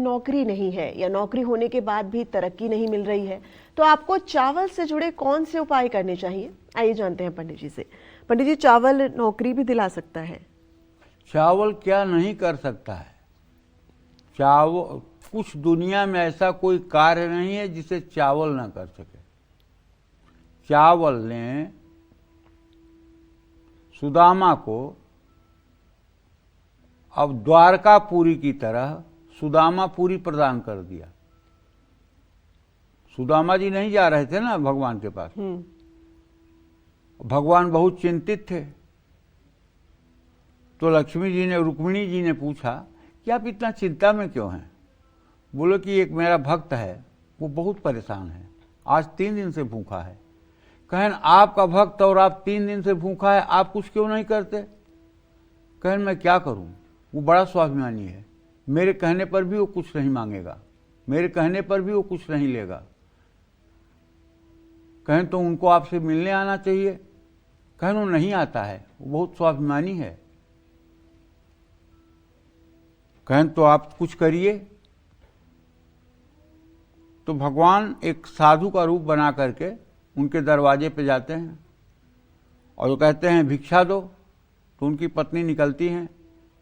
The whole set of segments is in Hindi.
नौकरी नहीं है या नौकरी होने के बाद भी तरक्की नहीं मिल रही है, तो आपको चावल से जुड़े कौन से उपाय करने चाहिए? आइए जानते हैं पंडित जी से। पंडित जी, चावल नौकरी भी दिला सकता है? चावल क्या नहीं कर सकता है? चावल, कुछ दुनिया में ऐसा कोई कार्य नहीं है जिसे चावल ना कर सके। चावल ने सुदामा को अब द्वारकापुरी की तरह सुदामापुरी प्रदान कर दिया। सुदामा जी नहीं जा रहे थे ना भगवान के पास, भगवान बहुत चिंतित थे। तो रुक्मिणी जी ने पूछा कि आप इतना चिंता में क्यों हैं? बोलो कि एक मेरा भक्त है, वो बहुत परेशान है, आज 3 दिन से भूखा है। कहें आपका भक्त और आप 3 दिन से भूखा है, आप कुछ क्यों नहीं करते? कहें मैं क्या करूं, वो बड़ा स्वाभिमानी है, मेरे कहने पर भी वो कुछ नहीं मांगेगा, मेरे कहने पर भी वो कुछ नहीं लेगा। कहें तो उनको आपसे मिलने आना चाहिए। कहें वो नहीं आता है, वो बहुत स्वाभिमानी है। कहें तो आप कुछ करिए। तो भगवान एक साधु का रूप बना करके उनके दरवाजे पे जाते हैं और वो कहते हैं भिक्षा दो। तो उनकी पत्नी निकलती हैं,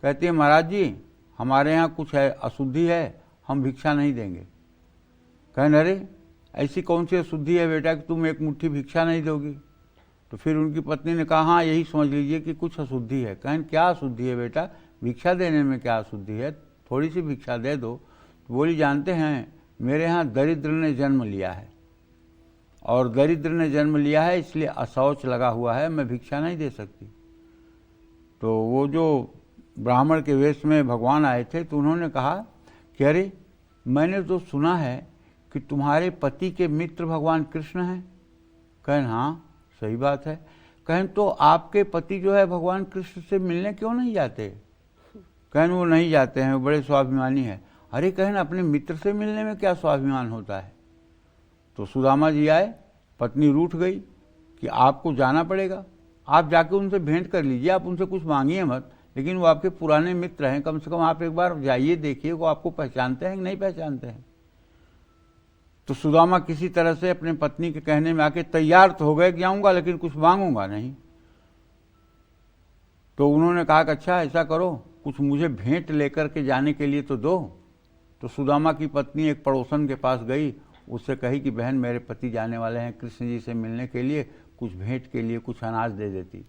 कहती है महाराज जी हमारे यहाँ कुछ है, अशुद्धि है, हम भिक्षा नहीं देंगे। कहें अरे ऐसी कौन सी अशुद्धि है बेटा कि तुम एक मुट्ठी भिक्षा नहीं दोगी? तो फिर उनकी पत्नी ने कहा हाँ यही समझ लीजिए कि कुछ अशुद्धि है। कहें क्या अशुद्धि है बेटा, भिक्षा देने में क्या अशुद्धि है, थोड़ी सी भिक्षा दे दो। तो बोली जानते हैं मेरे यहाँ दरिद्र ने जन्म लिया है और दरिद्र ने जन्म लिया है इसलिए अशौच लगा हुआ है, मैं भिक्षा नहीं दे सकती। तो वो जो ब्राह्मण के वेश में भगवान आए थे तो उन्होंने कहा कि अरे मैंने तो सुना है कि तुम्हारे पति के मित्र भगवान कृष्ण हैं। कहें हाँ सही बात है। कहें तो आपके पति जो है भगवान कृष्ण से मिलने क्यों नहीं जाते? कहें वो नहीं जाते हैं, वो बड़े स्वाभिमानी है। अरे कहें अपने मित्र से मिलने में क्या स्वाभिमान होता है? तो सुदामा जी आए, पत्नी रूठ गई कि आपको जाना पड़ेगा, आप जाके उनसे भेंट कर लीजिए, आप उनसे कुछ मांगिए मत, लेकिन वो आपके पुराने मित्र हैं, कम से कम आप एक बार जाइए देखिए वो आपको पहचानते हैं कि नहीं पहचानते हैं। तो सुदामा किसी तरह से अपने पत्नी के कहने में आके तैयार तो हो गए कि आऊँगा लेकिन कुछ मांगूंगा नहीं। तो उन्होंने कहा कि अच्छा ऐसा करो, कुछ मुझे भेंट लेकर के जाने के लिए तो दो। तो सुदामा की पत्नी एक पड़ोसन के पास गई, उससे कही कि बहन मेरे पति जाने वाले हैं कृष्ण जी से मिलने के लिए, कुछ भेंट के लिए कुछ अनाज दे देती।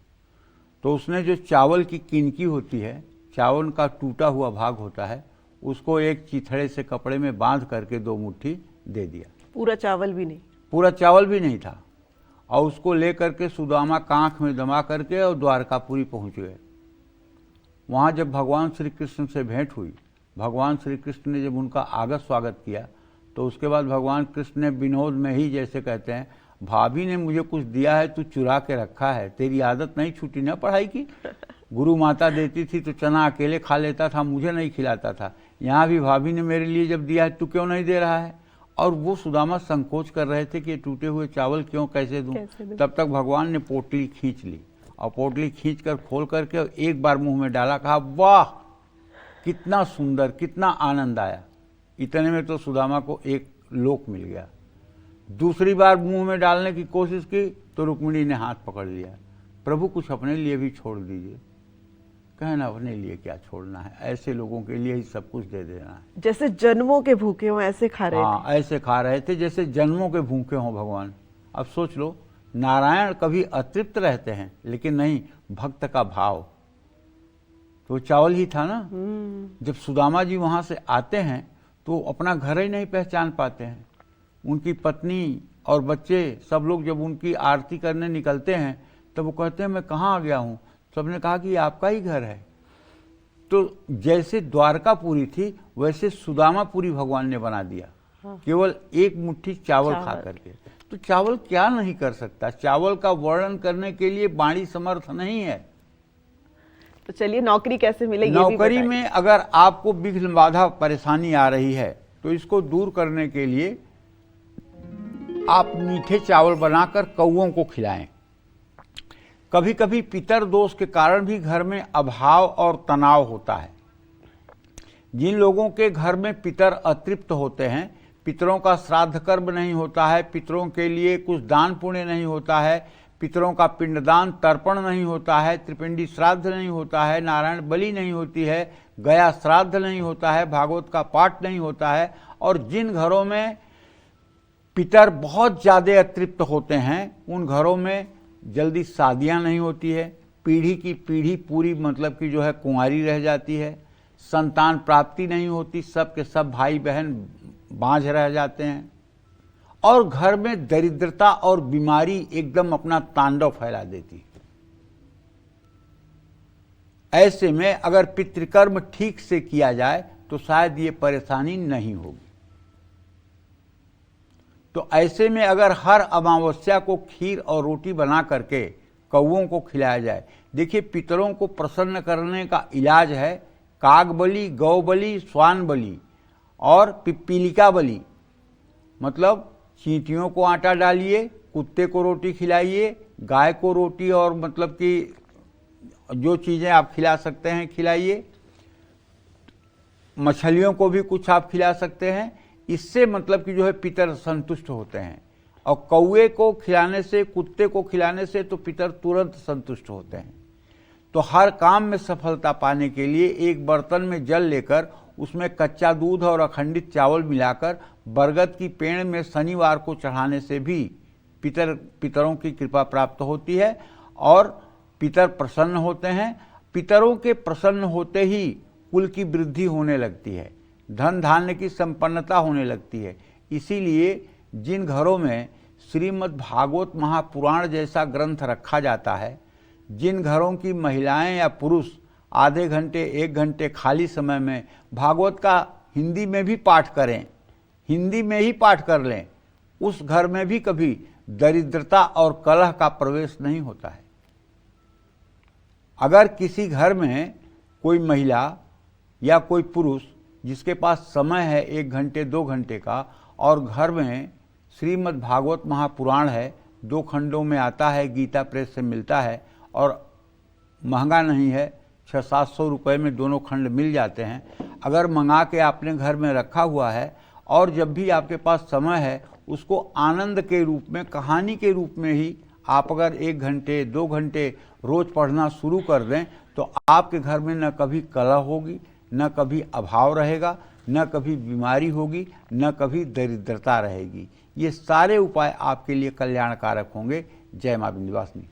तो उसने जो चावल की किनकी होती है, चावल का टूटा हुआ भाग होता है, उसको एक चिथड़े से कपड़े में बांध करके 2 मुट्ठी दे दिया। पूरा चावल भी नहीं? पूरा चावल भी नहीं था। और उसको ले करके सुदामा कांख में दमा करके और द्वारकापुरी पहुंच गए। वहाँ जब भगवान श्री कृष्ण से भेंट हुई, भगवान श्री कृष्ण ने जब उनका आगत स्वागत किया तो उसके बाद भगवान कृष्ण ने विनोद में ही जैसे कहते हैं भाभी ने मुझे कुछ दिया है तू चुरा के रखा है, तेरी आदत नहीं छूटी ना पढ़ाई की। गुरु माता देती थी तो चना अकेले खा लेता था, मुझे नहीं खिलाता था, यहाँ भी भाभी ने मेरे लिए जब दिया है तू क्यों नहीं दे रहा है? और वो सुदामा संकोच कर रहे थे कि ये टूटे हुए चावल क्यों कैसे दूं। तब तक भगवान ने पोटली खींच ली और पोटली खींच कर खोल करके एक बार मुंह में डाला, कहा वाह कितना सुंदर, कितना आनंद आया। इतने में तो सुदामा को एक लोक मिल गया। दूसरी बार मुंह में डालने की कोशिश की तो रुक्मिणी ने हाथ पकड़ लिया, प्रभु कुछ अपने लिए भी छोड़ दीजिए। कहना अपने लिए क्या छोड़ना है, ऐसे लोगों के लिए ही सब कुछ दे देना है। जैसे जन्मों के भूखे हों ऐसे खा रहे थे। हाँ ऐसे खा रहे थे जैसे जन्मों के भूखे हों भगवान। अब सोच लो, नारायण कभी अतृप्त रहते हैं लेकिन नहीं, भक्त का भाव तो चावल ही था ना। जब सुदामा जी वहां से आते हैं तो अपना घर ही नहीं पहचान पाते हैं। उनकी पत्नी और बच्चे सब लोग जब उनकी आरती करने निकलते हैं तब वो कहते हैं मैं कहाँ आ गया हूँ। सबने कहा कि ये आपका ही घर है। तो जैसे द्वारकापुरी थी वैसे सुदामापुरी भगवान ने बना दिया। केवल एक मुट्ठी चावल खा करके। तो चावल क्या नहीं कर सकता, चावल का वर्णन करने के लिए वाणी समर्थ नहीं है। तो चलिए नौकरी कैसे मिलेगी? नौकरी में अगर आपको विघ्न बाधा परेशानी आ रही है तो इसको दूर करने के लिए आप मीठे चावल बनाकर कौओं को खिलाएं। कभी कभी पितर दोष के कारण भी घर में अभाव और तनाव होता है। जिन लोगों के घर में पितर अतृप्त होते हैं, पितरों का श्राद्ध कर्म नहीं होता है, पितरों के लिए कुछ दान पुण्य नहीं होता है, पितरों का पिंडदान तर्पण नहीं होता है, त्रिपिंडी श्राद्ध नहीं होता है, नारायण बलि नहीं होती है, गया श्राद्ध नहीं होता है, भागवत का पाठ नहीं होता है, और जिन घरों में पितर बहुत ज़्यादा अतृप्त होते हैं, उन घरों में जल्दी शादियां नहीं होती है, पीढ़ी की पीढ़ी पूरी मतलब कि जो है कुंवारी रह जाती है, संतान प्राप्ति नहीं होती, सब के सब भाई बहन बांझ रह जाते हैं, और घर में दरिद्रता और बीमारी एकदम अपना तांडव फैला देती है। ऐसे में अगर पितृकर्म ठीक से किया जाए तो शायद ये परेशानी नहीं होगी। तो ऐसे में अगर हर अमावस्या को खीर और रोटी बना करके कौओं को खिलाया जाए, देखिए पितरों को प्रसन्न करने का इलाज है काग बलि, गौ बलि, श्वान बलि और पिपीलिका बलि। मतलब चींटियों को आटा डालिए, कुत्ते को रोटी खिलाइए, गाय को रोटी और मतलब कि जो चीज़ें आप खिला सकते हैं खिलाइए, मछलियों को भी कुछ आप खिला सकते हैं। इससे मतलब कि जो है पितर संतुष्ट होते हैं, और कौए को खिलाने से, कुत्ते को खिलाने से तो पितर तुरंत संतुष्ट होते हैं। तो हर काम में सफलता पाने के लिए एक बर्तन में जल लेकर उसमें कच्चा दूध और अखंडित चावल मिलाकर बरगद की पेड़ में शनिवार को चढ़ाने से भी पितरों की कृपा प्राप्त होती है और पितर प्रसन्न होते हैं। पितरों के प्रसन्न होते ही कुल की वृद्धि होने लगती है, धन धान्य की संपन्नता होने लगती है। इसीलिए जिन घरों में श्रीमद् भागवत महापुराण जैसा ग्रंथ रखा जाता है, जिन घरों की महिलाएं या पुरुष आधे घंटे 1 घंटे खाली समय में भागवत का हिंदी में भी पाठ करें, हिंदी में ही पाठ कर लें, उस घर में भी कभी दरिद्रता और कलह का प्रवेश नहीं होता है। अगर किसी घर में कोई महिला या कोई पुरुष जिसके पास समय है 1 घंटे 2 घंटे का, और घर में श्रीमद् भागवत महापुराण है, 2 खंडों में आता है, गीता प्रेस से मिलता है और महंगा नहीं है, 600-700 रुपये में दोनों खंड मिल जाते हैं। अगर मंगा के आपने घर में रखा हुआ है और जब भी आपके पास समय है उसको आनंद के रूप में, कहानी के रूप में ही आप अगर 1 घंटे 2 घंटे रोज पढ़ना शुरू कर दें तो आपके घर में न कभी कलह होगी, न कभी अभाव रहेगा, न कभी बीमारी होगी, न कभी दरिद्रता रहेगी। ये सारे उपाय आपके लिए कल्याणकारक होंगे। जय मां विंध्यवासिनी।